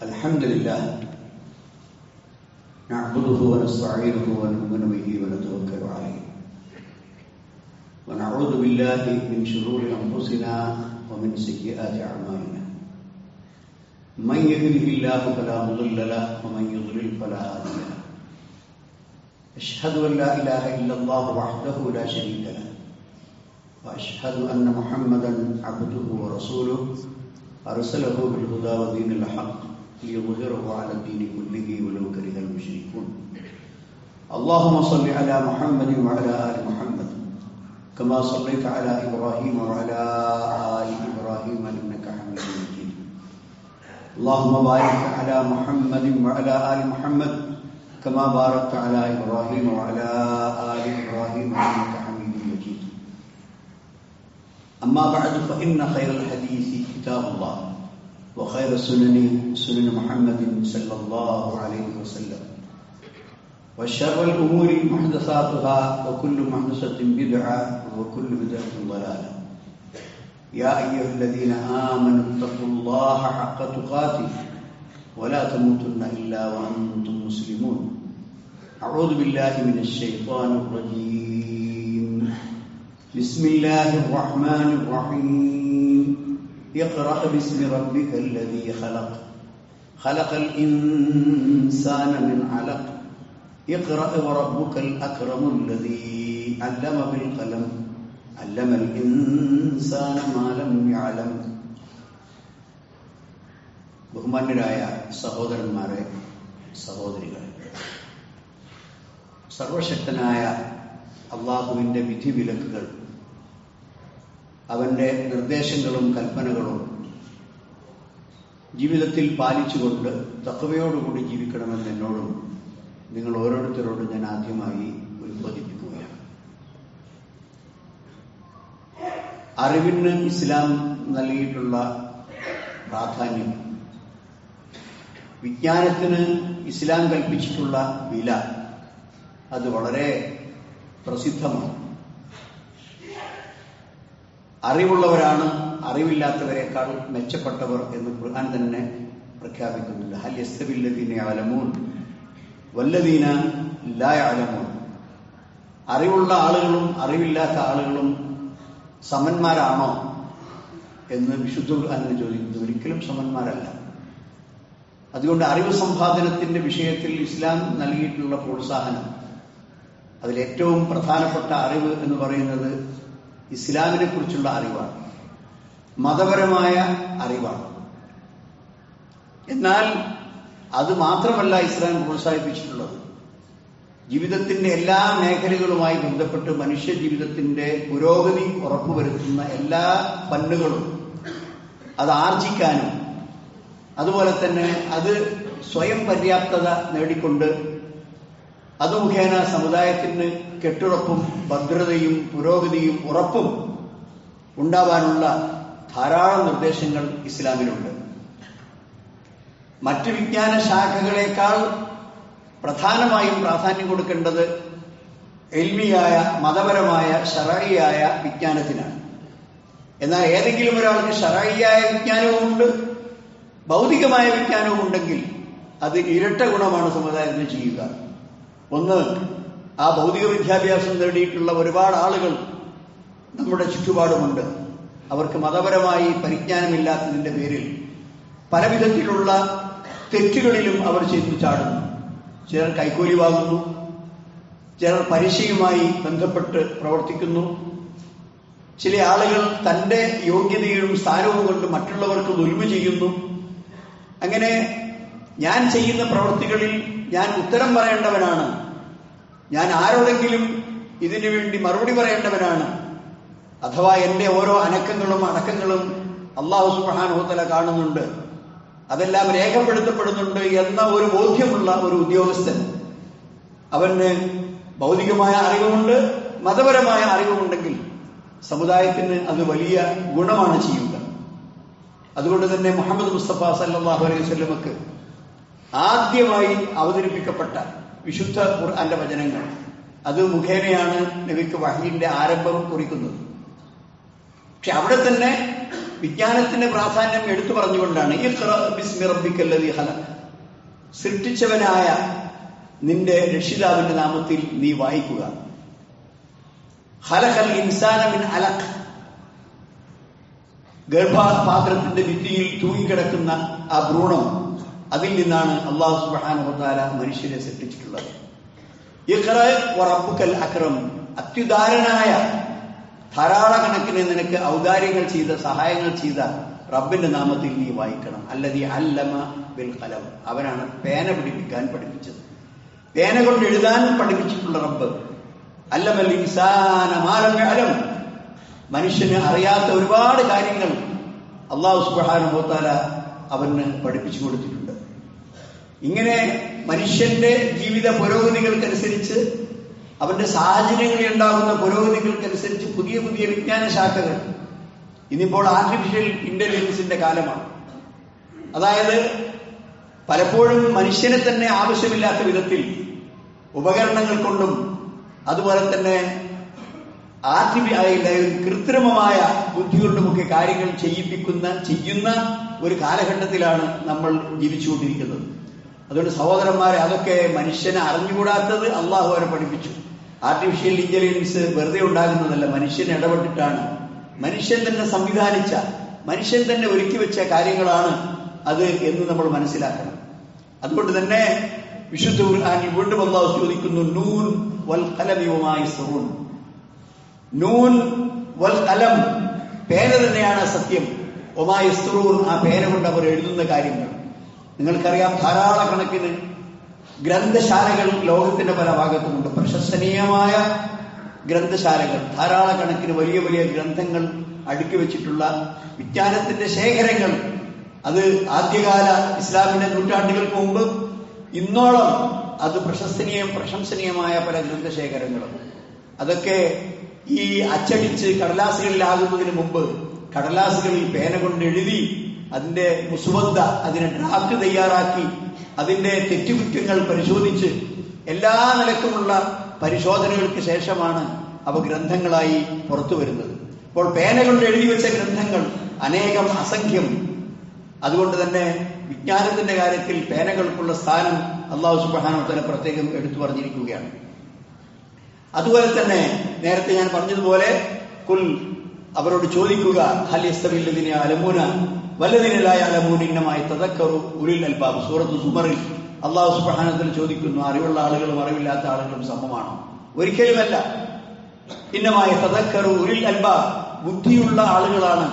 الحمد لله نعبده ونستعينه ونؤمن به ونتوكل عليه ونعوذ بالله من شرور أنفسنا ومن سيئات أعمالنا من يهده الله فلا مضل له ومن يضلل فلا هادي له أشهد أن لا إله إلا الله وحده لا شريك له وأشهد أن محمدا عبده ورسوله أرسله بالهدى ودين الحق ليظهره على الدين كله ولو كره المشركون اللهم صل على محمد وعلى آل محمد كما صليت على إبراهيم وعلى آل إبراهيم إنك حميد مجيد اللهم بارك على محمد وعلى آل محمد كما باركت على إبراهيم وعلى آل إبراهيم إنك حميد مجيد أما بعد فإن خير الحديث كتاب الله وخير السنن سنن محمد صلى الله عليه وسلم وشر الأمور محدثاتها وكل محدثة بدعة وكل بدعة ضلالة يا أيها الذين آمنوا اتقوا الله حق تقاته ولا تموتن إلا وأنتم مسلمون أعوذ بالله من الشيطان الرجيم بسم الله الرحمن الرحيم اقرأ باسم ربك الذي خلق خلق الإنسان من علق اقرأ وربك الأكرم الذي علم بالقلم علم الإنسان ما لم يعلم. ബഹുമാന്യരായ സഹോദരന്മാരെ, സഹോദരികളെ, സർവശക്തനായ അള്ളാഹുവിൻ്റെ വിധിവിലക്കുകൾ, അവന്റെ നിർദ്ദേശങ്ങളും കൽപ്പനകളും ജീവിതത്തിൽ പാലിച്ചുകൊണ്ട് തഖ്വയോടുകൂടി ജീവിക്കണമെന്ന് എന്നോടും നിങ്ങൾ ഓരോരുത്തരോടും ഞാൻ ആദ്യമായി ഉത്ബോധിപ്പിക്കുകയാണ്. അറിവിന് ഇസ്ലാം നൽകിയിട്ടുള്ള പ്രാധാന്യം, വിജ്ഞാനത്തിന് ഇസ്ലാം കൽപ്പിച്ചിട്ടുള്ള വില, അത് വളരെ പ്രസിദ്ധമാണ്. അറിവുള്ളവരാണ് അറിവില്ലാത്തവരെക്കാൾ മെച്ചപ്പെട്ടവർ എന്ന് ഖുർആൻ തന്നെ പ്രഖ്യാപിക്കുന്നുണ്ട്. ഹൽ യസ്തവില്ലദീന യഅലമൂൻ വല്ലദീന ലാ യഅലമൂൻ. അറിവുള്ള ആളുകളും അറിവില്ലാത്ത ആളുകളും സമന്മാരാണോ എന്ന് വിശുദ്ധ ഖുർആൻ ചോദിക്കുന്നു. ഒരിക്കലും സമന്മാരല്ല. അതുകൊണ്ട് അറിവ് സമ്പാദനത്തിന്റെ വിഷയത്തിൽ ഇസ്ലാം നൽകിയിട്ടുള്ള പ്രോത്സാഹനം, അതിലേറ്റവും പ്രധാനപ്പെട്ട അറിവ് എന്ന് പറയുന്നത് ഇസ്ലാമിനെ കുറിച്ചുള്ള അറിവാണ്, മതപരമായ അറിവാണ്. എന്നാൽ അത് മാത്രമല്ല ഇസ്ലാം പ്രോത്സാഹിപ്പിച്ചിട്ടുള്ളത്. ജീവിതത്തിന്റെ എല്ലാ മേഖലകളുമായി ബന്ധപ്പെട്ട് മനുഷ്യ ജീവിതത്തിന്റെ പുരോഗതി ഉറപ്പുവരുത്തുന്ന എല്ലാ ഫന്നുകളും അത് ആർജിക്കാനും അതുപോലെ തന്നെ അത് സ്വയം പര്യാപ്തത നേടിക്കൊണ്ട് അത് മുഖേന സമുദായത്തിന് കെട്ടുറപ്പും ഭദ്രതയും പുരോഗതിയും ഉറപ്പും ഉണ്ടാവാനുള്ള ധാരാളം നിർദ്ദേശങ്ങൾ ഇസ്ലാമിലുണ്ട്. മറ്റ് വിജ്ഞാന ശാഖകളേക്കാൾ പ്രധാനമായും പ്രാധാന്യം കൊടുക്കേണ്ടത് ഇൽമിയായ, മതപരമായ, ശറഈയായ വിജ്ഞാനത്തിനാണ്. എന്നാൽ ഏതെങ്കിലും ഒരാൾക്ക് ശറഈയായ വിജ്ഞാനവുമുണ്ട്, ഭൗതികമായ വിജ്ഞാനവും ഉണ്ടെങ്കിൽ അത് ഇരട്ട ഗുണമാണ് സമുദായത്തിന് ചെയ്യുക. ഒന്ന്, ആ ഭൗതിക വിദ്യാഭ്യാസം നേടിയിട്ടുള്ള ഒരുപാട് ആളുകൾ നമ്മുടെ ചുറ്റുപാടുമുണ്ട്. അവർക്ക് മതപരമായി പരിജ്ഞാനമില്ലാത്തതിന്റെ പേരിൽ പല വിധത്തിലുള്ള തെറ്റുകളിലും അവർ ചെന്നു ചാടുന്നു. ചിലർ കൈക്കൂലി വാങ്ങുന്നു, ചിലർ പരീക്ഷയുമായി ബന്ധപ്പെട്ട് പ്രവർത്തിക്കുന്നു, ചില ആളുകൾ തന്റെ യോഗ്യതയും സ്ഥാനവും കൊണ്ട് മറ്റുള്ളവർക്ക് ദുൽമ ചെയ്യുന്നു. അങ്ങനെ ഞാൻ ചെയ്യുന്ന പ്രവൃത്തികളിൽ ഞാൻ ഉത്തരം പറയേണ്ടവനാണ്, ഞാൻ ആരോടെങ്കിലും ഇതിനു വേണ്ടി മറുപടി പറയേണ്ടവനാണ്, അഥവാ എന്റെ ഓരോ അനക്കങ്ങളും അടക്കങ്ങളും അല്ലാഹു സുബ്ഹാനഹു വ തആല കാണുന്നുണ്ട്, അതെല്ലാം രേഖപ്പെടുത്തപ്പെടുന്നുണ്ട് എന്ന ഒരു ബോധ്യമുള്ള ഒരു ഉദ്യോഗസ്ഥൻ, അവന് ഭൗതികമായ അറിവുമുണ്ട്, മതപരമായ അറിവുമുണ്ടെങ്കിൽ സമുദായത്തിന് അത് വലിയ ഗുണമാണ് ചെയ്യുക. അതുകൊണ്ട് തന്നെ മുഹമ്മദ് മുസ്തഫ സല്ലല്ലാഹു അലൈഹി വസല്ലമക്ക് ആദ്യമായി അവതരിപ്പിക്കപ്പെട്ട വിശുദ്ധ ഖുർആന്റെ വചനങ്ങൾ, അത് മുഖേനയാണ് നബിക്ക് വഹീന്റെ ആരംഭം കുറിക്കുന്നത്. പക്ഷെ അവിടെ തന്നെ വിജ്ഞാനത്തിന്റെ പ്രാധാന്യം എടുത്തു പറഞ്ഞുകൊണ്ടാണ് ഇഖ്റ ബിസ്മി റബ്ബിക്കല്ലദീ ഖലഖ്, സൃഷ്ടിച്ചവനായ നിന്റെ രക്ഷിതാവിന്റെ നാമത്തിൽ നീ വായിക്കുക. ഖലഖൽ ഇൻസാന മിൻ അലഖ്, ഗർഭപാത്രത്തിന്റെ ഭിത്തിയിൽ തൂങ്ങിക്കിടക്കുന്ന ആ ഭ്രൂണം, അതിൽ നിന്നാണ് അല്ലാഹു സുബ്ഹാനഹു വ തആല മനുഷ്യരെ സൃഷ്ടിച്ചിട്ടുള്ളത്. ഇഖ്റ വറബ്ബുക്കൽ അക്രം, അത്യുദാരനായ ധാരാളക്കണക്കിന് നിനക്ക് ഔദാര്യങ്ങൾ ചെയ്ത, സഹായങ്ങൾ ചെയ്ത റബ്ബിന്റെ നാമത്തിൽ നീ വായിക്കണം. അല്ലദീ അല്ലമ ബിൽ ഖലം, അവനാണ് പേന പിടിപ്പിക്കാൻ പഠിപ്പിച്ചത്, പേന കൊണ്ട് എഴുതാൻ പഠിപ്പിച്ചിട്ടുള്ള റബ്ബ്. അല്ലമൽ ഇൻസാന മാ ലം യഅലം, മനുഷ്യന് അറിയാത്ത ഒരുപാട് കാര്യങ്ങൾ അല്ലാഹു സുബ്ഹാനഹു വ തആല അവന് പഠിപ്പിച്ചു കൊടുത്തിട്ടുണ്ട്. ഇങ്ങനെ മനുഷ്യന്റെ ജീവിത പുരോഗതികൾക്കനുസരിച്ച്, അവന്റെ സാഹചര്യങ്ങളിൽ ഉണ്ടാകുന്ന പുരോഗതികൾക്കനുസരിച്ച് പുതിയ പുതിയ വിജ്ഞാന ശാഖകൾ. ഇന്നിപ്പോൾ ആർട്ടിഫിഷ്യൽ ഇന്റലിജൻസിന്റെ കാലമാണ്. അതായത് പലപ്പോഴും മനുഷ്യനെ തന്നെ ആവശ്യമില്ലാത്ത വിധത്തിൽ ഉപകരണങ്ങൾ കൊണ്ടും അതുപോലെ തന്നെ കൃത്രിമമായ ബുദ്ധി കൊണ്ടുമൊക്കെ കാര്യങ്ങൾ ചെയ്യുന്ന ഒരു കാലഘട്ടത്തിലാണ് നമ്മൾ ജീവിച്ചുകൊണ്ടിരിക്കുന്നത്. അതുകൊണ്ട് സഹോദരന്മാരെ, അതൊക്കെ മനുഷ്യനെ അറിഞ്ഞുകൂടാത്തത് അള്ളാഹു അവരെ പഠിപ്പിച്ചു. ആർട്ടിഫിഷ്യൽ ഇന്റലിജൻസ് വെറുതെ ഉണ്ടാകുന്നതല്ല, മനുഷ്യൻ ഇടപെട്ടിട്ടാണ്, മനുഷ്യൻ തന്നെ സംവിധാനിച്ച, മനുഷ്യൻ തന്നെ ഒരുക്കി വെച്ച കാര്യങ്ങളാണ് അത് എന്ന് നമ്മൾ മനസ്സിലാക്കണം. അതുകൊണ്ട് തന്നെ വിശുദ്ധ ഖുർആനിൽ വീണ്ടും അല്ലാഹു ചോദിക്കുന്നു, നൂൻ വൽ ഖലമി വമാ യസ്റൂൻ. നൂൻ വൽ ഖലം, പേന തന്നെയാണ് സത്യം. വമാ യസ്റൂൻ, ആ പേന കൊണ്ട് അവർ എഴുതുന്ന കാര്യങ്ങൾ. നിങ്ങൾക്കറിയാം, ധാരാളക്കണക്കിന് ഗ്രന്ഥശാലകൾ ലോകത്തിന്റെ പല ഭാഗത്തുമുണ്ട്. പ്രശംസനീയമായ ഗ്രന്ഥശാലകൾ, ധാരാളക്കണക്കിന് വലിയ വലിയ ഗ്രന്ഥങ്ങൾ അടുക്കി വെച്ചിട്ടുള്ള വിജ്ഞാനത്തിന്റെ ശേഖരങ്ങൾ. അത് ആദ്യകാല ഇസ്ലാമിന്റെ നൂറ്റാണ്ടുകൾക്ക് മുമ്പ് ഇന്നോളം അത് പ്രശംസനീയമായ പല ഗ്രന്ഥശേഖരങ്ങളും. അതൊക്കെ ഈ അച്ചടിച്ച് കടലാസുകളിലാകുന്നതിന് മുമ്പ് കടലാസുകളിൽ പേന കൊണ്ട് എഴുതി അതിന്റെ മുസ്വദ്ദ, അതിനെ ഡ്രാഫ്റ്റ് തയ്യാറാക്കി അതിന്റെ തെറ്റുകുറ്റങ്ങൾ പരിശോധിച്ച് എല്ലാ നിലക്കുമുള്ള പരിശോധനകൾക്ക് ശേഷമാണ് അവ ഗ്രന്ഥങ്ങളായി പുറത്തു വരുന്നത്. അപ്പോൾ പേന കൊണ്ട് എഴുതി വെച്ച ഗ്രന്ഥങ്ങൾ അനേകം, അസംഖ്യം. അതുകൊണ്ട് തന്നെ വിജ്ഞാനത്തിന്റെ കാര്യത്തിൽ പേനകൾക്കുള്ള സ്ഥാനം അല്ലാഹു സുബ്ഹാനഹു വ തആല പ്രത്യേകം എടുത്തു പറഞ്ഞിരിക്കുകയാണ്. അതുപോലെ തന്നെ നേരത്തെ ഞാൻ പറഞ്ഞതുപോലെ, കുൽ, അവരോട് ചോദിക്കുക, ഹൽ യസ്തവിൽ ലദീന യഅലമൂന വല്ലദീന ലാ യഅലമൂന ഇന്നമാ യതദക്കറു ഉലുൽ അൽബാബ്. സൂറത്ത് സുമറിൽ അല്ലാഹു സുബ്ഹാനഹു വ തആല ചോദിക്കുന്നു, അറിവുള്ള ആളുകളും അറിവില്ലാത്ത ആളുകളും സമമാണോ? ഒരിക്കലുമല്ല. ഇന്നമാ യതദക്കറു ഉലുൽ അൽബാബ്, ബുദ്ധിയുള്ള ആളുകളാണ്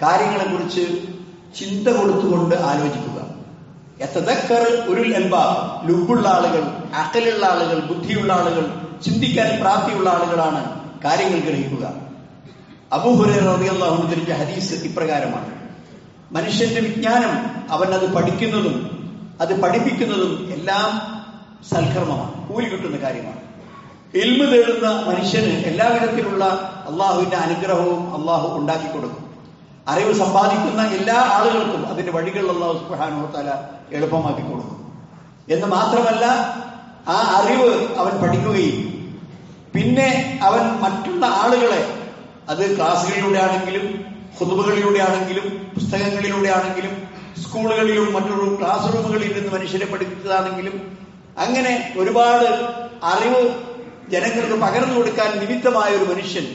കാര്യങ്ങളെക്കുറിച്ച് ചിന്ത കൊടുത്തുകൊണ്ട് ആലോചിക്കുക. യതദക്കർ ഉലുൽ അൽബാബ്, ലുബ്ബുള്ള ആളുകൾ, അഖലുള്ള ആളുകൾ, ബുദ്ധിയുള്ള ആളുകൾ, ചിന്തിക്കാൻ പ്രാപ്തിയുള്ള ആളുകളാണ് കാര്യങ്ങൾ ഗ്രഹിക്കുക. അബൂ ഹുറൈറ റളിയല്ലാഹു അൻഹു ഉദ്ധരിച്ച ഹദീസ് ഇപ്രകാരമാണ്: മനുഷ്യന്റെ വിജ്ഞാനം, അവൻ അത് പഠിക്കുന്നതും അത് പഠിപ്പിക്കുന്നതും എല്ലാം സൽക്കർമ്മമാണ്, കൂലി കിട്ടുന്ന കാര്യമാണ്. ഇൽമ് തേടുന്ന മനുഷ്യന് എല്ലാവിധത്തിലുള്ള അള്ളാഹുവിന്റെ അനുഗ്രഹവും അള്ളാഹു ഉണ്ടാക്കി കൊടുക്കും. അറിവ് സമ്പാദിക്കുന്ന എല്ലാ ആളുകൾക്കും അതിന്റെ വഴികൾ അല്ലാഹു സുബ്ഹാനഹു വ തആല എളുപ്പമാക്കി കൊടുക്കും. എന്ന് മാത്രമല്ല, ആ അറിവ് അവൻ പഠിക്കുകയും പിന്നെ അവൻ മറ്റുള്ള ആളുകളെ, അത് ക്ലാസ്സുകളിലൂടെ ആണെങ്കിലും ഖുതുബകളിലൂടെ ആണെങ്കിലും പുസ്തകങ്ങളിലൂടെ ആണെങ്കിലും സ്കൂളുകളിലും മറ്റൊരു ക്ലാസ് റൂമുകളിൽ നിന്ന് മനുഷ്യരെ പഠിപ്പിച്ചതാണെങ്കിലും, അങ്ങനെ ഒരുപാട് അറിവ് ജനങ്ങൾക്ക് പകർന്നു കൊടുക്കാൻ നിമിത്തമായ ഒരു മനുഷ്യൻ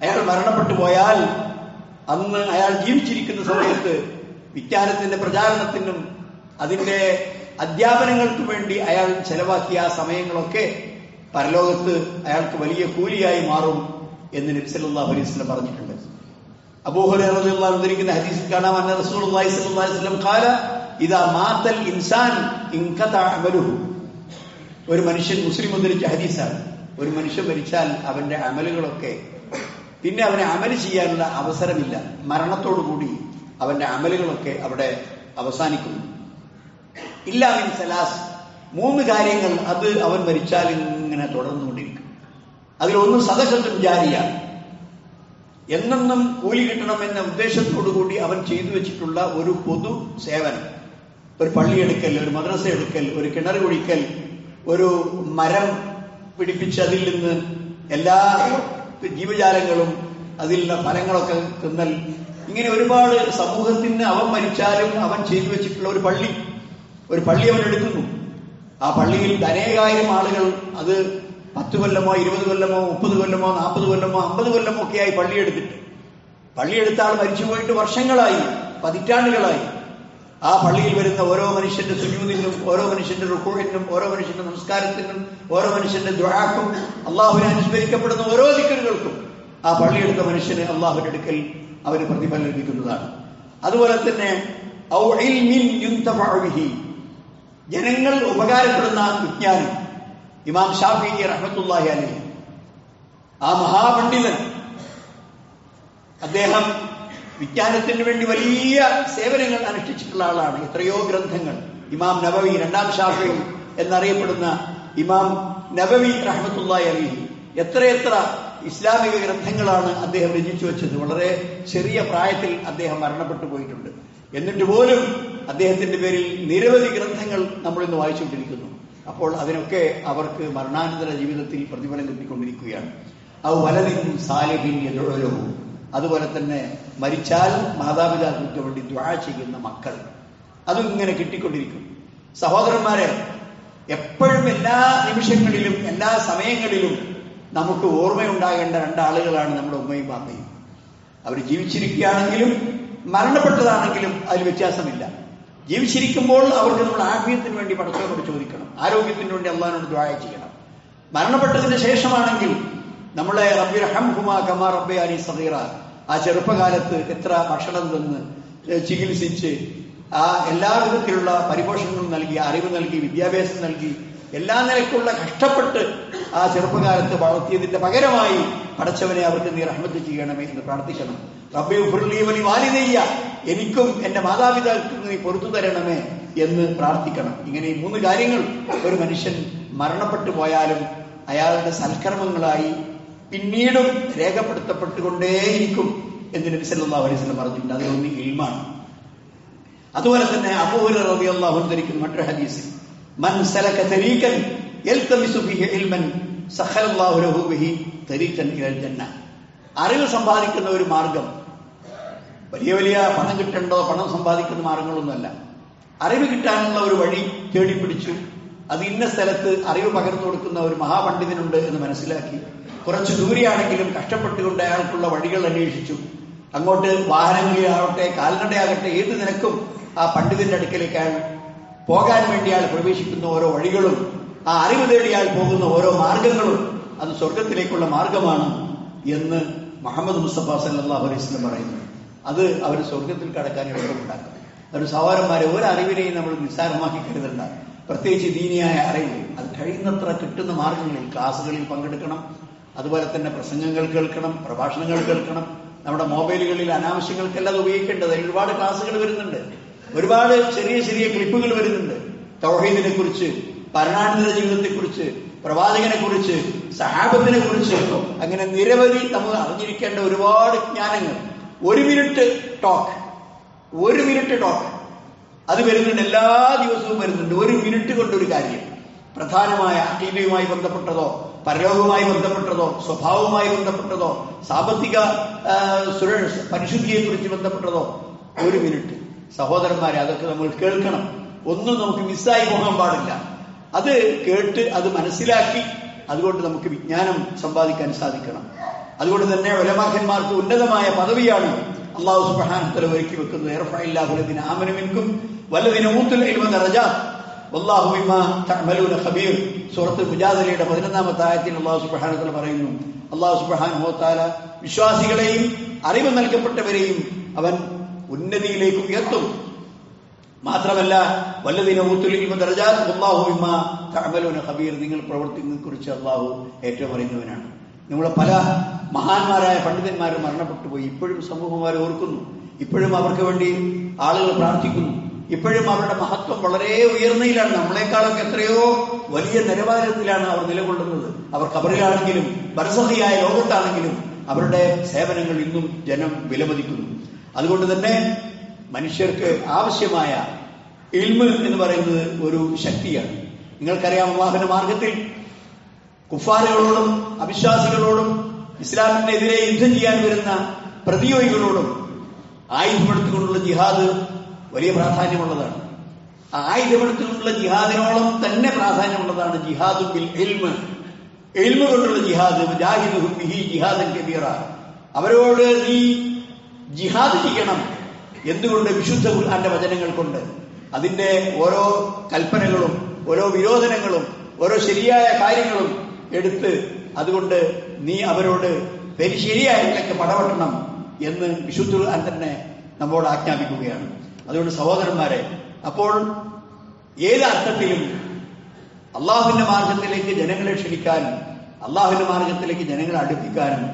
അയാൾ മരണപ്പെട്ടു പോയാൽ, അന്ന് അയാൾ ജീവിച്ചിരിക്കുന്ന സമയത്ത് വിജ്ഞാനത്തിന്റെ പ്രചാരണത്തിനും അതിന്റെ അധ്യാപനങ്ങൾക്കും വേണ്ടി അയാൾ ചെലവാക്കിയ ആ സമയങ്ങളൊക്കെ പരലോകത്ത് അയാൾക്ക് വലിയ കൂലിയായി മാറും എന്ന് നബി സല്ലല്ലാഹു അലൈഹി വസല്ലം പറഞ്ഞിട്ടുണ്ട്. അബൂ ഹുറൈറ റളിയല്ലാഹു അൻഹു ഉദ്ധരിക്കുന്ന ഹദീസിൽ കാണാം, അന്ന റസൂലുള്ളാഹി സ്വല്ലല്ലാഹു അലൈഹി വസല്ലം ഖാല ഇദാ മാതൽ ഇൻസാൻ ഇൻഖത അമലുഹു. ഒരു മനുഷ്യൻ, മുസ്ലിം ഉദ്ധരിച്ച ഹദീസാണ്, ഒരു മനുഷ്യൻ മരിച്ചാൽ അവന്റെ അമലുകളൊക്കെ, പിന്നെ അവനെ അമല് ചെയ്യാനുള്ള അവസരമില്ല. മരണത്തോടുകൂടി അവന്റെ അമലുകളൊക്കെ അവിടെ അവസാനിക്കുന്നു. ഇല്ലാ മിൻ സലാസ്, 3 കാര്യങ്ങൾ അത് അവൻ മരിച്ചാൽ ഇങ്ങനെ തുടർന്നുകൊണ്ടിരിക്കും. അതിലൊന്ന് സദഖത്തുൻ ജാരിയ, എന്നെന്നും കൂലി കിട്ടണമെന്ന ഉദ്ദേശത്തോടുകൂടി അവൻ ചെയ്തു വെച്ചിട്ടുള്ള ഒരു പൊതു സേവനം. ഒരു പള്ളി എടുക്കൽ, ഒരു മദ്രസ എടുക്കൽ, ഒരു കിണർ കുഴിക്കൽ, ഒരു മരം പിടിപ്പിച്ച് അതിൽ നിന്ന് എല്ലാ ജീവജാലങ്ങളും അതിലുള്ള ഫലങ്ങളൊക്കെ തിന്നൽ, ഇങ്ങനെ ഒരുപാട് സമൂഹത്തിന് അവൻ മരിച്ചാലും അവൻ ചെയ്തു വെച്ചിട്ടുള്ള ഒരു പള്ളി അവൻ എടുക്കുന്നു. ആ പള്ളിയിൽ അനേകായിരം ആളുകൾ, അത് 10 കൊല്ലമോ 20 കൊല്ലമോ 30 കൊല്ലമോ 40 കൊല്ലമോ 50 കൊല്ലമോ ഒക്കെയായി പള്ളിയെടുത്ത ആൾ മരിച്ചുപോയിട്ട് വർഷങ്ങളായി, പതിറ്റാണ്ടുകളായി. ആ പള്ളിയിൽ വരുന്ന ഓരോ മനുഷ്യന്റെ സുജൂദിനും, ഓരോ മനുഷ്യന്റെ റുക്കൂഇനും, ഓരോ മനുഷ്യന്റെ നമസ്കാരത്തിനും, ഓരോ മനുഷ്യന്റെ ദുആക്കും, അള്ളാഹുവിനെ അനുസ്മരിക്കപ്പെടുന്ന ഓരോ ദിക്റുകൾക്കും ആ പള്ളിയെടുത്ത മനുഷ്യന് അള്ളാഹുവിന്റെ അടുക്കൽ അവന് പ്രതിഫലം ലഭിക്കുന്നതാണ്. അതുപോലെ തന്നെ ഔ ഇൽമിൻ യുൻതഫഉ ബിഹി, ജനങ്ങൾ ഉപകാരപ്പെടുന്ന വിജ്ഞാനം. ഇമാം ഷാഫിഈ റഹ്മത്തുള്ളാഹി അലൈഹി, ആ മഹാപണ്ഡിതൻ, അദ്ദേഹം വിജ്ഞാനത്തിന് വേണ്ടി വലിയ സേവനങ്ങൾ അനുഷ്ഠിച്ചിട്ടുള്ള ആളാണ്. എത്രയോ ഗ്രന്ഥങ്ങൾ ഇമാം നബവി, രണ്ടാം ഷാഫിഈ എന്നറിയപ്പെടുന്ന ഇമാം നബവി റഹ്മത്തുള്ളാഹി അലൈഹി എത്രയെത്ര ഇസ്ലാമിക ഗ്രന്ഥങ്ങളാണ് അദ്ദേഹം രചിച്ചു വെച്ചത്. വളരെ ചെറിയ പ്രായത്തിൽ അദ്ദേഹം മരണപ്പെട്ടു പോയിട്ടുണ്ട്. എന്നിട്ട് പോലും അദ്ദേഹത്തിന്റെ പേരിൽ നിരവധി ഗ്രന്ഥങ്ങൾ നമ്മൾ ഇന്ന് വായിച്ചുകൊണ്ടിരിക്കുന്നു. അപ്പോൾ അതിനൊക്കെ അവർക്ക് മരണാനന്തര ജീവിതത്തിൽ പ്രതിഫലം കിട്ടിക്കൊണ്ടിരിക്കുകയാണ്. ഔ വലദിൻ സാലിഹിൻ യദ്ഉ ലഹു, അതുപോലെ തന്നെ മരിച്ചാൽ മാതാപിതാക്കൾക്ക് വേണ്ടി ദുആ ചെയ്യുന്ന മക്കൾ, അതും ഇങ്ങനെ കിട്ടിക്കൊണ്ടിരിക്കും. സഹോദരന്മാരെ, എപ്പോഴും എല്ലാ നിമിഷങ്ങളിലും എല്ലാ സമയങ്ങളിലും നമുക്ക് ഓർമ്മയുണ്ടാകേണ്ട രണ്ടാളുകളാണ് നമ്മുടെ ഉമ്മയും ബാപ്പയും. അവർ ജീവിച്ചിരിക്കുകയാണെങ്കിലും മരണപ്പെട്ടതാണെങ്കിലും അതിൽ വ്യത്യാസമില്ല. ജീവിച്ചിരിക്കുമ്പോൾ അവർക്ക് നമ്മൾ ആഫിയത്തിന് വേണ്ടി പടച്ചവനോട് ചോദിക്കണം, ആരോഗ്യത്തിന് വേണ്ടി അള്ളാഹിനോട് ദുആ ചെയ്യണം. മരണപ്പെട്ടതിന് ശേഷമാണെങ്കിൽ നമ്മളെ റബ്ബിർഹംഹുമാ കമാ റബ്ബയാനി സഗീറ, ആ ചെറുപ്പകാലത്ത് എത്ര ഭക്ഷണം തന്ന് ചികിത്സിച്ച് ആ എല്ലാ വിധത്തിലുള്ള പരിപോഷണങ്ങളും നൽകി, അറിവ് നൽകി, വിദ്യാഭ്യാസം നൽകി, എല്ലാ നിലക്കുള്ള കഷ്ടപ്പെട്ട് ആ ചെറുപ്പകാലത്ത് വളർത്തിയതിന്റെ പകരമായി പടച്ചവനെ അവർക്ക് നീ റഹ്മത്ത് ചെയ്യണമേ എന്ന് പ്രാർത്ഥിക്കണം. റബ്ബി ഉഫ്റിലി വലി വാലിദയ്യ, എനിക്കും എന്റെ മാതാപിതാക്കൾക്കും നീ പൊറുത്തു തരണമേ എന്ന് പ്രാർത്ഥിക്കണം. ഇങ്ങനെ ഈ 3 കാര്യങ്ങൾ ഒരു മനുഷ്യൻ മരണപ്പെട്ടു പോയാലും അയാളുടെ സൽക്കർമ്മങ്ങളായി പിന്നീടും രേഖപ്പെടുത്തപ്പെട്ടുകൊണ്ടേയിരിക്കും എന്ന് നബി സല്ലല്ലാഹു അലൈഹി വസല്ലം പറഞ്ഞിട്ടുണ്ട്. അതിലൊന്ന് ഇൽമാണ്. അതുപോലെ തന്നെ അബൂ ഹുറൈറ റളിയല്ലാഹു അൻഹു ധരിക്കുന്ന മറ്റൊരു ഹദീസിൽ, മൻ സലക തരീഖൻ യൽതമിസു ഫീഹി ഇൽമൻ സഖലല്ലാഹു ലഹു ബിഹി തരീഖൻ ഇലൽ ജന്ന, അറിവ് സമ്പാദിക്കുന്ന ഒരു മാർഗം. വലിയ പണം കിട്ടേണ്ടോ പണം സമ്പാദിക്കുന്ന മാർഗങ്ങളൊന്നുമല്ല. അറിവ് കിട്ടാനുള്ള ഒരു വഴി തേടിപ്പിടിച്ചു, അത് ഇന്ന സ്ഥലത്ത് അറിവ് പകർന്നു കൊടുക്കുന്ന ഒരു മഹാപണ്ഡിതനുണ്ട് എന്ന് മനസ്സിലാക്കി, കുറച്ച് ദൂരെയാണെങ്കിലും കഷ്ടപ്പെട്ടുകൊണ്ട് അയാൾക്കുള്ള വഴികൾ അന്വേഷിച്ചു. അങ്ങോട്ട് വാഹനങ്ങളിലാവട്ടെ കാൽനടയാകട്ടെ ഏത് നിലക്കും ആ പണ്ഡിതന്റെ അടുക്കലേക്ക് അയാൾ പോകാൻ വേണ്ടി അയാൾ പ്രവേശിക്കുന്ന ഓരോ വഴികളും, ആ അറിവ് തേടി അയാൾ പോകുന്ന ഓരോ മാർഗങ്ങളും അത് സ്വർഗത്തിലേക്കുള്ള മാർഗമാണ് എന്ന് മുഹമ്മദ് മുസ്തഫ സല്ലല്ലാഹു അലൈഹി വസല്ലം പറയുന്നു. അത് അവർ സ്വർഗത്തിൽ കടക്കാൻ എളുപ്പമുണ്ടാക്കും. ഒരു സഹോദരന്മാരെ, ഒരു അറിവിനെയും നമ്മൾ നിസ്സാരമാക്കി കരുതണ്ട. പ്രത്യേകിച്ച് ദീനിയായ അറിവ് അത് കഴിയുന്നത്ര കിട്ടുന്ന മാർഗങ്ങളിൽ ക്ലാസ്സുകളിൽ പങ്കെടുക്കണം. അതുപോലെ തന്നെ പ്രസംഗങ്ങൾ കേൾക്കണം, പ്രഭാഷണങ്ങൾ കേൾക്കണം. നമ്മുടെ മൊബൈലുകളിൽ അനാവശ്യങ്ങൾക്കല്ല അത് ഉപയോഗിക്കേണ്ടത്. അതിൽ ഒരുപാട് ക്ലാസ്സുകൾ വരുന്നുണ്ട്, ഒരുപാട് ചെറിയ ചെറിയ ക്ലിപ്പുകൾ വരുന്നുണ്ട്. തൗഹീദിനെ കുറിച്ച്, മരണാനന്തര ജീവിതത്തെക്കുറിച്ച്, പ്രവാചകനെ കുറിച്ച്, സഹാബത്തിനെ കുറിച്ച്, അങ്ങനെ നിരവധി നമ്മൾ അറിഞ്ഞിരിക്കേണ്ട ഒരുപാട് ജ്ഞാനങ്ങൾ. 1 മിനിറ്റ് ടോക്ക് അത് വരുന്നുണ്ട്, എല്ലാ ദിവസവും വരുന്നുണ്ട്. 1 മിനിറ്റ് കൊണ്ടൊരു കാര്യം, പ്രധാനമായ അഖീദയുമായി ബന്ധപ്പെട്ടതോ പരലോകവുമായി ബന്ധപ്പെട്ടതോ സ്വഭാവവുമായി ബന്ധപ്പെട്ടതോ സാമ്പത്തിക പരിശുദ്ധിയെ കുറിച്ച് ബന്ധപ്പെട്ടതോ 1 മിനിറ്റ്. സഹോദരന്മാരെ, അതൊക്കെ നമ്മൾ കേൾക്കണം. ഒന്നും നമുക്ക് മിസ്സായി പോകാൻ പാടില്ല. അത് കേട്ട് അത് മനസ്സിലാക്കി അതുകൊണ്ട് നമുക്ക് വിജ്ഞാനം സമ്പാദിക്കാൻ സാധിക്കണം. അതുകൊണ്ട് തന്നെ ഉലമാക്കന്മാർക്ക് ഉന്നതമായ പദവിയാണ് അല്ലാഹു സുബ്ഹാനഹു വ തആല ഒരുക്കി വെക്കുന്നത്. യർഫഇല്ലാഹു ലദീന ആമനു മിൻകും വല്ലദീന ഊതുൽ ഇൽമ ദറജാത്ത് വല്ലാഹു ബിമാ തഅമലൂന ഖബീർ. സൂറത്തുൽ മുജാദലയുടെ 11-ാമത്തെ ആയത്തിൽ അല്ലാഹു സുബ്ഹാനഹു വ തആല പറയുന്നു, അല്ലാഹു സുബ്ഹാനഹു വ തആല വിശ്വാസികളെയും അറിവ് നൽകപ്പെട്ടവരെയും അവൻ ഉന്നതിയിലേക്ക് ഉയർത്തും. മാത്രമല്ല വല്ലദീന ഊതുൽ ഇൽമ ദറജാത്ത് വല്ലാഹു ബിമാ തഅമലൂന ഖബീർ, നിങ്ങൾ പ്രവർത്തിക്കുന്നതിനെ കുറിച്ച് അല്ലാഹു ഏറ്റവും അറിയുന്നവനാണ്. നമ്മളെ പല മഹാന്മാരായ പണ്ഡിതന്മാരും മരണപ്പെട്ടു പോയി. ഇപ്പോഴും സമൂഹമാരെ ഓർക്കുന്നു, ഇപ്പോഴും അവർക്ക് വേണ്ടി ആളുകൾ പ്രാർത്ഥിക്കുന്നു. ഇപ്പോഴും അവരുടെ മഹത്വം വളരെ ഉയർന്നയിലാണ്. നമ്മളെക്കാളൊക്കെ എത്രയോ വലിയ നിലവാരത്തിലാണ് അവർ നിലകൊള്ളുന്നത്. അവർ ഖബറിലാണെങ്കിലും ബർസഖിയായ ലോകത്താണെങ്കിലും അവരുടെ സേവനങ്ങൾ ഇന്നും ജനം വിലമതിക്കുന്നു. അതുകൊണ്ട് തന്നെ മനുഷ്യർക്ക് ആവശ്യമായ ഇൽമ് എന്ന് പറയുന്നത് ഒരു ശക്തിയാണ്. നിങ്ങൾക്കറിയാം, അല്ലാഹുവിന്റെ മാർഗത്തിൽ കുഫാറുകളോടും അവിശ്വാസികളോടും ഇസ്ലാമിനെതിരെ യുദ്ധം ചെയ്യാൻ വരുന്ന പ്രതിയോഗികളോടും ആയുധമെടുത്തുകൊണ്ടുള്ള ജിഹാദ് വലിയ പ്രാധാന്യമുള്ളതാണ്. ആയുധമെടുത്തുകൊണ്ടുള്ള ജിഹാദിനോളം തന്നെ പ്രാധാന്യമുള്ളതാണ് ജിഹാദു ബിൽ ഇൽമ്, ഇൽമ് കൊണ്ടുള്ള ജിഹാദ്. മുജാഹിദുഹും ബിഹി ജിഹാദൻ കബീറ, അവരോട് നീ ജിഹാദ് ചെയ്യണം. എന്തുകൊണ്ട്? വിശുദ്ധ ഖുർആന്റെ വചനങ്ങൾ കൊണ്ട്. അതിന്റെ ഓരോ കൽപ്പനകളും ഓരോ വിരോധനങ്ങളും ഓരോ ശരിയായ കാര്യങ്ങളും എടുത്ത് അതുകൊണ്ട് നീ അവരോട് ശരിയായ നിലയ്ക്ക് പടവെട്ടണം എന്ന് വിശുദ്ധ ഖുർആൻ തന്നെ നമ്മോട് ആജ്ഞാപിക്കുകയാണ്. അതുകൊണ്ട് സഹോദരന്മാരെ, അപ്പോൾ ഏത് അർത്ഥത്തിലും അള്ളാഹുവിന്റെ മാർഗത്തിലേക്ക് ജനങ്ങളെ ക്ഷണിക്കാനും അള്ളാഹുവിന്റെ മാർഗത്തിലേക്ക് ജനങ്ങളെ അടുപ്പിക്കാനും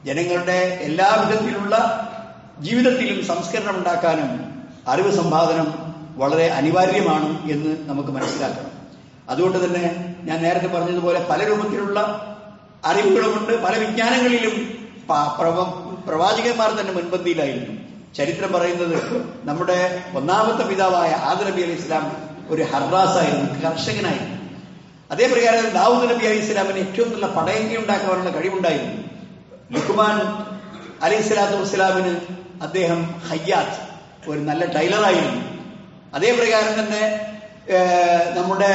ജനങ്ങളുടെ എല്ലാവിധത്തിലുള്ള ജീവിതത്തിലും സംസ്കരണം ഉണ്ടാക്കാനും അറിവ് സമ്പാദനം വളരെ അനിവാര്യമാണ് എന്ന് നമുക്ക് മനസ്സിലാക്കണം. അതുകൊണ്ട് തന്നെ ഞാൻ നേരത്തെ പറഞ്ഞതുപോലെ പല രൂപത്തിലുള്ള അറിവുകളുമുണ്ട്. പല വിജ്ഞാനങ്ങളിലും പ്രവാചകന്മാർ തന്നെ മുൻപന്തിയിലായിരുന്നു. ചരിത്രം പറയുന്നത് നമ്മുടെ ഒന്നാമത്തെ പിതാവായ ആദം നബി അലൈഹി ഇസ്ലാം ഒരു ഹർറാസായിരുന്നു, കർഷകനായിരുന്നു. അതേ പ്രകാരം ദാവൂദ് നബി അലൈഹി ഇസ്ലാമിന് ഏറ്റവും നല്ല പടയങ്കി ഉണ്ടാക്കാനുള്ള കഴിവുണ്ടായിരുന്നു. ലുക്മാൻ അലൈഹി സ്വലാത്തു വസ്സലാമിന് അദ്ദേഹം ഹയ്യാത്ത്, ഒരു നല്ല ടൈലറായിരുന്നു. അതേ പ്രകാരം തന്നെ നമ്മുടെ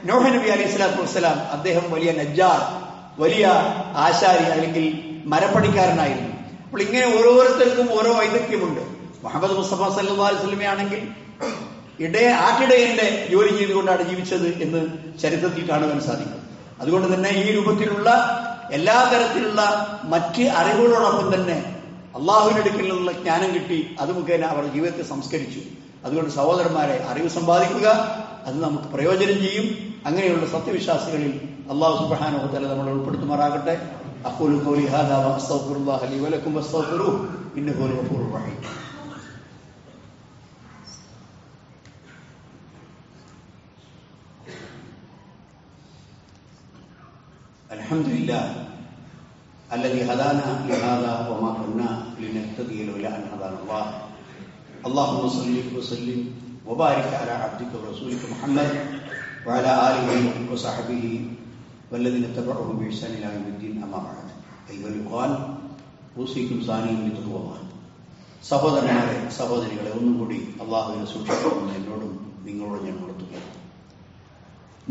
നോഹ നബി അലൈഹി സ്വലാത്തു വസ്സലാം അദ്ദേഹം വലിയ നജ്ജാർ, വലിയ ആശാരി അല്ലെങ്കിൽ മരപ്പണിക്കാരനായിരുന്നു. അപ്പോൾ ഇങ്ങനെ ഓരോരുത്തർക്കും ഓരോ വൈദഗ്ധ്യമുണ്ട്. മുഹമ്മദ് മുസ്തഫ സല്ലല്ലാഹു അലൈഹി വസല്ലം ആണെങ്കിൽ ആട്ടിടയന്റെ ജോലി ചെയ്തുകൊണ്ടാണ് ജീവിച്ചത് എന്ന് ചരിത്രത്തിൽ കാണുവാൻ സാധിക്കും. അതുകൊണ്ട് തന്നെ ഈ രൂപത്തിലുള്ള എല്ലാ തരത്തിലുള്ള മറ്റ് അറിവുകളോടൊപ്പം തന്നെ അള്ളാഹുവിന്റെ അടുക്കൽ നിന്നുള്ള ജ്ഞാനം കിട്ടി. അത് മുഖേന അവർ ജീവിതത്തെ സംസ്കരിച്ചു. അതുകൊണ്ട് സഹോദരന്മാരെ, അറിവ് സമ്പാദിക്കുക, അത് നമുക്ക് പ്രയോജനം ചെയ്യും. അങ്ങനെയുള്ള സത്യവിശ്വാസികളിൽ അള്ളാഹു സുബ്ഹാനഹു വ തആല നമ്മളെ ഉൾപ്പെടുത്തുമാറാകട്ടെ. അഖൂലു ഖൗലി ഹാദാ വഅസ്തഗ്ഫിറുല്ലാഹ ലി വലക്കും വസ്തഗ്ഫിറൂഹു ഇന്നഹു ഹുവൽ ഗഫൂറുർ റഹീം. അൽഹംദുലില്ലാഹ് الذي هدانا لهذا وما كنا لنهتدي لولا أن هدانا الله. اللهم صل وسلم وبارك على عبدك ورسولك محمد وعلى آله وصحبه والذين اتبعوه بإحسان إلى يوم الدين. أما بعد أيها الإخوان أوصيكم ثانيا بتقوى الله. സഹോദരന്മാരെ, സഹോദരികളെ, ഒന്നുകൂടി അള്ളാഹുവിനെ സൂക്ഷിക്കണമെന്ന് എന്നോടും നിങ്ങളോടും ഞാൻ ഉണർത്തുകയാണ്.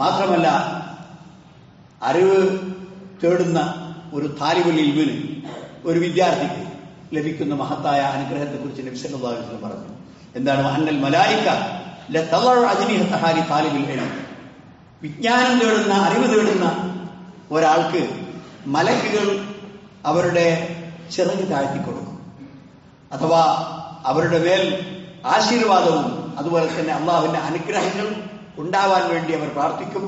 മാത്രമല്ല, അറിവ് തേടുന്ന ഒരു താലിബുൽ ഇൽമിന്, ഒരു വിദ്യാർത്ഥിക്ക് ലഭിക്കുന്ന മഹത്തായ അനുഗ്രഹത്തെക്കുറിച്ച് നബി സല്ലല്ലാഹു അലൈഹി വസല്ലം പറഞ്ഞു. എന്താണ്? അന്നൽ മലായിക ലതളഉ അജ്നിഹതഹാ ലി താലിബിൽ ഇൽം. വിജ്ഞാനം തേടുന്ന, അറിവ് തേടുന്ന ഒരാൾക്ക് മലക്കുകൾ അവരുടെ ചിറക് താഴ്ത്തിക്കൊടുക്കും. അഥവാ അവരുടെ മേൽ ആശീർവാദവും അതുപോലെ തന്നെ അള്ളാഹുവിന്റെ അനുഗ്രഹങ്ങൾ ഉണ്ടാവാൻ വേണ്ടി അവർ പ്രാർത്ഥിക്കും.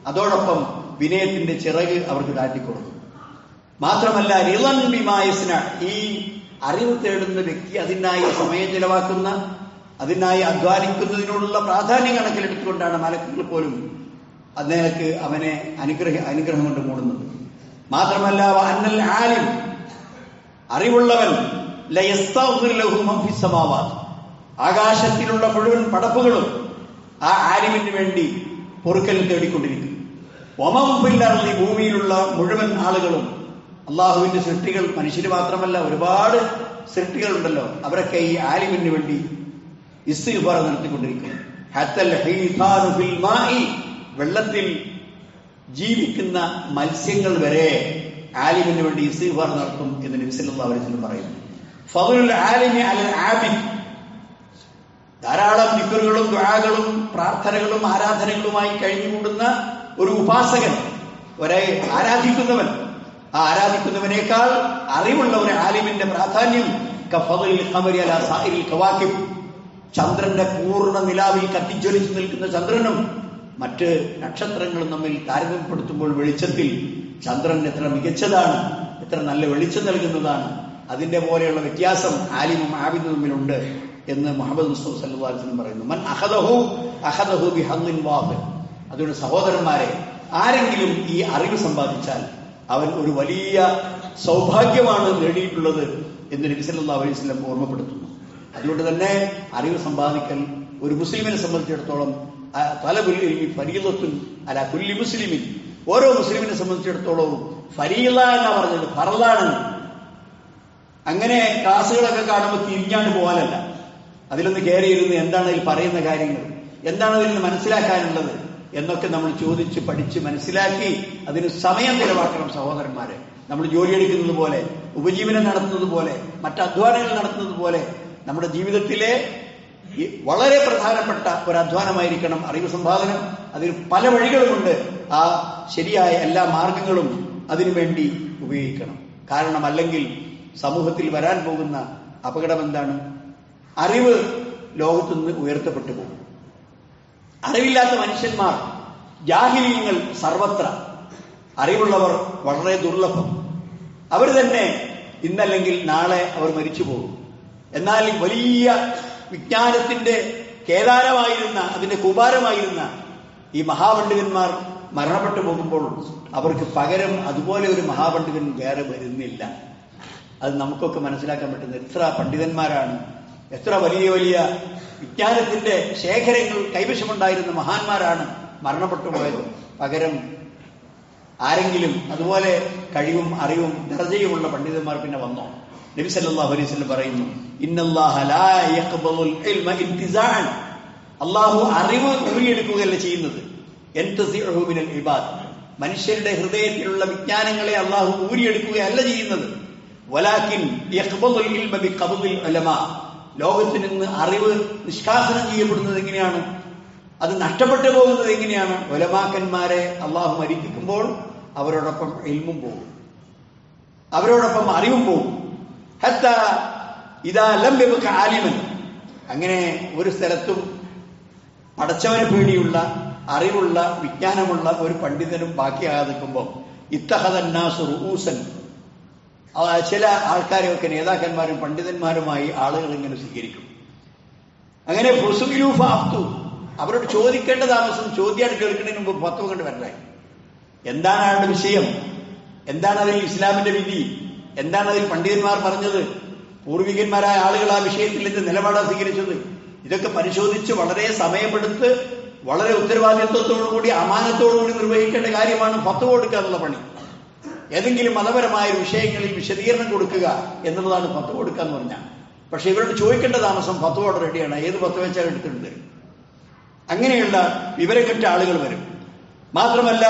അതോടൊപ്പം വിനയത്തിന്റെ ചിറക് അവർക്ക് താഴ്ത്തിക്കൊടുക്കും. മാത്രമല്ല, റിളൻ ബിമാ യസ്ന, ഈ അറിവ് തേടുന്ന വ്യക്തി അതിനായി സമയം ചെലവാക്കുന്ന, അതിനായി അധ്വാനിക്കുന്നതിനോടുള്ള പ്രാധാന്യം കണക്കിലെടുത്തുകൊണ്ടാണ് മലക്കുകൾ പോലും അദ്ദേഹത്തിന് അവനെ അനുഗ്രഹം കൊണ്ട് മൂടുന്നത്. മാത്രമല്ല, അന്നൽ ആലിം, അറിവുള്ളവൻ ലയസ്തഗ്ഫിർ ലഹു മൻ ഫിസ് സമാവാത്ത്, ആകാശത്തിലുള്ള മുഴുവൻ പടപ്പുകളും ആ ആലിമിന് വേണ്ടി പൊറുക്കൽ തേടിക്കൊണ്ടിരിക്കും. വമൻ ഫിൽ അർളി, ഭൂമിയിലുള്ള മുഴുവൻ ആളുകളും, അള്ളാഹുവിന്റെ സൃഷ്ടികൾ, മനുഷ്യര് മാത്രമല്ല ഒരുപാട് സൃഷ്ടികളുണ്ടല്ലോ, അവരൊക്കെ ഈ ആലിമിന് വേണ്ടി ഇസ്തിഗ്ഫാർ നടത്തിക്കൊണ്ടിരിക്കും. ഹത്തൽ ഹീതാനു ഫിൽ മാഇ, വെള്ളത്തിൽ ജീവിക്കുന്ന മത്സ്യങ്ങൾ വരെ ആലിമിന് വേണ്ടി ഇസ്തിഗ്ഫാർ നടത്തും എന്ന് നബി സല്ലല്ലാഹു അലൈഹി വസല്ലം പറയുന്നു. ഫദ്ലുൽ ആലിമി അലൽ ആബിദ്, ധാരാളം ദിക്റുകളും ദുആകളും പ്രാർത്ഥനകളും ആരാധനകളുമായി കഴിഞ്ഞുകൂടുന്ന ഒരു ഉപാസകൻ, ഒരേ ആരാധിക്കുന്നവൻ, ആ ആരാധിക്കുന്നവനേക്കാൾ അറിവുള്ള ഒരു ആലിമിന്റെ പ്രാധാന്യം കഫദിൽ ഖമരി അലാ സാഇരിൽ കവാകിബ്, ചന്ദ്രന്റെ പൂർണ്ണ നിലാവിൽ കത്തിജ്വലിച്ചു നിൽക്കുന്ന ചന്ദ്രനും മറ്റ് നക്ഷത്രങ്ങളും തമ്മിൽ താരതമ്യപ്പെടുത്തുമ്പോൾ വെളിച്ചത്തിൽ ചന്ദ്രൻ എത്ര മികച്ചതാണ്, എത്ര നല്ല വെളിച്ചം നൽകുന്നതാണ്, അതിന്റെ പോലെയുള്ള വ്യത്യാസം ആലിമും ആബിദും തമ്മിലുണ്ട് എന്ന് മുഹമ്മദ് മുസ്തഫ സല്ലല്ലാഹു അലൈഹി വസല്ലം പറയുന്നു. മൻ അഖദഹു ബിഹദ്ദിൻ വാഫിർ. അതുകൊണ്ട് സഹോദരന്മാരെ, ആരെങ്കിലും ഈ അറിവ് സമ്പാദിച്ചാൽ അവൻ ഒരു വലിയ സൗഭാഗ്യമാണ് നേടിയിട്ടുള്ളത് എന്ന് നബി സല്ലല്ലാഹു അലൈഹി വസല്ലം ഓർമ്മപ്പെടുത്തുന്നു. അതുകൊണ്ട് തന്നെ അറിവ് സമ്പാദിക്കൽ ഒരു മുസ്ലിമിനെ സംബന്ധിച്ചിടത്തോളം തലബുൽ ഇൽമി ഫരീളത്തുൻ അലാ കുല്ലി മുസ്ലിമിൻ, ഓരോ മുസ്ലിമിനെ സംബന്ധിച്ചിടത്തോളവും ഫരീള എന്നാ പറഞ്ഞത്, ഫർളാണ്. അങ്ങനെ ക്ലാസ്സുകളൊക്കെ കാണുമ്പോൾ തിരിഞ്ഞാണ്ട് പോകാനല്ല, അതിലൊന്ന് കയറിയിരുന്ന് എന്താണ് അതിൽ പറയുന്ന കാര്യങ്ങൾ, എന്താണ് അതിൽ നിന്ന് മനസ്സിലാക്കാനുള്ളത് എന്നൊക്കെ നമ്മൾ ചോദിച്ച് പഠിച്ച് മനസ്സിലാക്കി അതിന് സമയം ചിലവാക്കണം സഹോദരന്മാരെ. നമ്മൾ ജോലിയെടുക്കുന്നത് പോലെ, ഉപജീവനം നടത്തുന്നത് പോലെ, മറ്റ് അധ്വാനങ്ങൾ നടത്തുന്നത് പോലെ നമ്മുടെ ജീവിതത്തിലെ വളരെ പ്രധാനപ്പെട്ട ഒരു അധ്വാനമായിരിക്കണം അറിവ് സമ്പാദനം. അതിന് പല വഴികളുമുണ്ട്. ആ ശരിയായ എല്ലാ മാർഗങ്ങളും അതിനുവേണ്ടി ഉപയോഗിക്കണം. കാരണം അല്ലെങ്കിൽ സമൂഹത്തിൽ വരാൻ പോകുന്ന അപകടം എന്താണ്? അറിവ് ലോകത്തുനിന്ന് ഉയർത്തപ്പെട്ടു പോകും. അറിവില്ലാത്ത മനുഷ്യന്മാർ, ജാഹിലീങ്ങൾ സർവത്ര, അറിവുള്ളവർ വളരെ ദുർലഭം. അവർ തന്നെ ഇന്നല്ലെങ്കിൽ നാളെ അവർ മരിച്ചു പോകും. എന്നാൽ വലിയ വിജ്ഞാനത്തിന്റെ കേദാരമായിരുന്ന, അതിന്റെ കൂപാരമായിരുന്ന ഈ മഹാപണ്ഡിതന്മാർ മരണപ്പെട്ടു പോകുമ്പോൾ അവർക്ക് പകരം അതുപോലെ ഒരു മഹാപണ്ഡിതൻ വേറെ വരുന്നില്ല. അത് നമുക്കൊക്കെ മനസ്സിലാക്കാൻ പറ്റുന്ന എത്ര പണ്ഡിതന്മാരാണ്, എത്ര വലിയ വലിയ വിജ്ഞാനത്തിന്റെ ശേഖരങ്ങൾ കൈവശമുണ്ടായിരുന്ന മഹാന്മാരാണ് മരണപ്പെട്ടു പോയത്. പകരം ആരെങ്കിലും അതുപോലെ കഴിവും അറിവും ദർജയുമുള്ള പണ്ഡിതന്മാർ പിന്നെ വന്നോ? നബി സല്ലല്ലാഹു അലൈഹി വസല്ലം പറയുന്നു, ഇന്നല്ലാഹ ലാ യഖ്ബലുൽ ഇൽമ ഇന്തിസാഅൻ. അല്ലാഹു അറിവ് ഊരിയെടുക്കുകയല്ല ചെയ്യുന്നത്, യൻതസിഉഹു മിനൽ ഇബാദ്. മനുഷ്യരുടെ ഹൃദയത്തിലുള്ള വിജ്ഞാനങ്ങളെ അല്ലാഹു ഊരിയെടുക്കുകയല്ല ചെയ്യുന്നത്. വലാകിൻ യഖ്ബലുൽ ഇൽമ ബിഖബ്ദിൽ ഉലമാ. ലോകത്തിൽ നിന്ന് അറിവ് നിഷ്കാസനം ചെയ്യപ്പെടുന്നത് എങ്ങനെയാണ്? അത് നഷ്ടപ്പെട്ടു പോകുന്നത് എങ്ങനെയാണ്? ഉലമാക്കന്മാരെ അല്ലാഹു മരിപ്പിക്കുമ്പോൾ അവരോടൊപ്പം ഇൽമും പോകും, അവരോടൊപ്പം അറിവും പോകും. ഹത്താ ഇദാ ലം യബ്ക ആലിമൻ. അങ്ങനെ ഒരു സ്ഥലത്തും പടച്ചവനെ പേടിയുള്ള, അറിവുള്ള, വിജ്ഞാനമുള്ള ഒരു പണ്ഡിതനും ബാക്കിയാകാതെ നിൽക്കുമ്പോൾ ഇത്തഖദന്നാസു റൂസൻ. ചില ആൾക്കാരെയൊക്കെ നേതാക്കന്മാരും പണ്ഡിതന്മാരുമായി ആളുകൾ ഇങ്ങനെ സ്വീകരിക്കും. അങ്ങനെ അവരോട് ചോദിക്കേണ്ട താമസം, ചോദ്യം കേൾക്കുന്നതിന് മുമ്പ് ഫത്വ കൊണ്ട് വരലായി. എന്താണ് അയാളുടെ വിഷയം? എന്താണ് അതിൽ ഇസ്ലാമിന്റെ വിധി? എന്താണ് അതിൽ പണ്ഡിതന്മാർ പറഞ്ഞത്? പൂർവികന്മാരായ ആളുകൾ ആ വിഷയത്തിൽ എന്ത് നിലപാടാണ് സ്വീകരിച്ചത്? ഇതൊക്കെ പരിശോധിച്ച് വളരെ സമയമെടുത്ത് വളരെ ഉത്തരവാദിത്വത്തോടുകൂടി അമാനത്തോടുകൂടി നിർവഹിക്കേണ്ട കാര്യമാണ് ഫത്വ കൊടുക്കുക എന്നുള്ള പണി. ഏതെങ്കിലും മതപരമായ വിഷയങ്ങളിൽ വിശദീകരണം കൊടുക്കുക എന്നുള്ളതാണ് ഫത്വ കൊടുക്കുക എന്ന് പറഞ്ഞാൽ. പക്ഷെ ഇവരോട് ചോദിക്കേണ്ട താമസം ഫത്വയോട് റെഡിയാണ്, ഏത് ഫത്വ വെച്ചാൽ എടുത്തിട്ടുണ്ട്. അങ്ങനെയുള്ള വിവരക്കെട്ട ആളുകൾ വരും. മാത്രമല്ല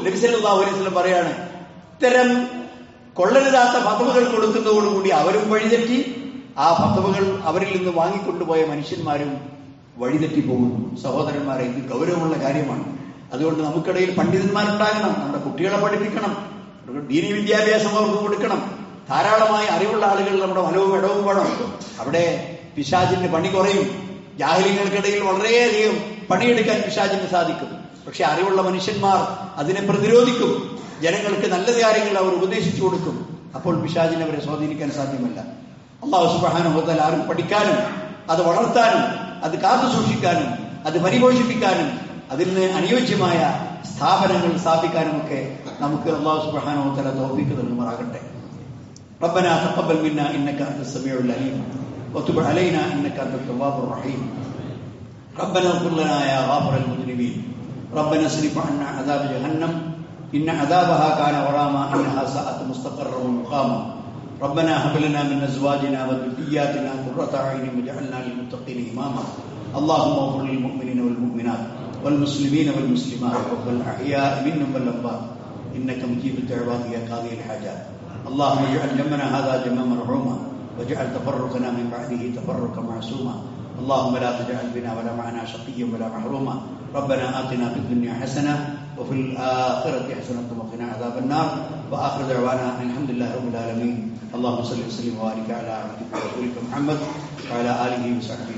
നബി സല്ലല്ലാഹു അലൈഹി വസല്ലം പറയാണ്, ഇത്തരം കൊള്ളരുതാത്ത ഫത്വകൾ കൊടുക്കുന്നതോടുകൂടി അവരും വഴിതെറ്റി, ആ ഫത്വകൾ അവരിൽ നിന്ന് വാങ്ങിക്കൊണ്ടുപോയ മനുഷ്യന്മാരും വഴിതെറ്റിപ്പോകുന്നു. സഹോദരന്മാരെ, ഇത് ഗൗരവമുള്ള കാര്യമാണ്. അതുകൊണ്ട് നമുക്കിടയിൽ പണ്ഡിതന്മാരുണ്ടാകണം, നമ്മുടെ കുട്ടികളെ പഠിപ്പിക്കണം, ദീനി വിദ്യാഭ്യാസം അവർക്ക് കൊടുക്കണം. ധാരാളമായി അറിവുള്ള ആളുകൾ നമ്മുടെ വലവും ഇടവും വേണം. അവിടെ പിശാചിന്റെ പണി കുറയും. ജാഹിലികൾക്കിടയിൽ വളരെയധികം പണിയെടുക്കാൻ പിശാചിന് സാധിക്കും. പക്ഷെ അറിവുള്ള മനുഷ്യന്മാർ അതിനെ പ്രതിരോധിക്കും. ജനങ്ങൾക്ക് നല്ല കാര്യങ്ങൾ അവർ ഉപദേശിച്ചു കൊടുക്കും. അപ്പോൾ പിശാചിനെ അവരെ സ്വാധീനിക്കാൻ സാധ്യമല്ല. അല്ലാഹു സുബ്ഹാനഹു വ തആല അറിവ് പഠിക്കാനും അത് വളർത്താനും അത് കാത്തു സൂക്ഷിക്കാനും അത് പരിപോഷിപ്പിക്കാനും അതിന് അനുയോജ്യമായ സ്ഥാപനങ്ങൾ സ്ഥാപിക്കാനുമൊക്കെ നമുക്ക് അല്ലാഹു സുബ്ഹാനഹു വ തആല തൗഫീഖ് നൽകുമാറാകട്ടെ. ربنا تقبل منا انك انت السميع العليم وتب علينا انك انت التواب الرحيم. ربنا اغفر لنا يا غافر المذنبين. ربنا اصرف عنا عذاب جهنم ان عذابها كان غراما انها ساءت مستقرا ومقاما. ربنا هب لنا من ازواجنا وذرياتنا قرة اعين واجعلنا للمتقين اماما. اللهم اغفر للمؤمنين والمؤمنات والمسلمين والمسلمات والاحياء منهم والاموات انك مجيب الدعوات يا قاضي الحاجات. اللهم اجعل جمعنا هذا جمعا مرحوما واجعل تفرقنا من بعده تفرقا معصوما. اللهم لا تجعل بنا ولا معنا شقيا ولا محروما. ربنا آتنا في الدنيا حسنة وفي الآخرة حسنة وقنا عذاب النار. وآخر دعوانا الحمد لله رب العالمين. اللهم صل وسلم وبارك على عبدك ورسولك محمد وعلى آله وصحبه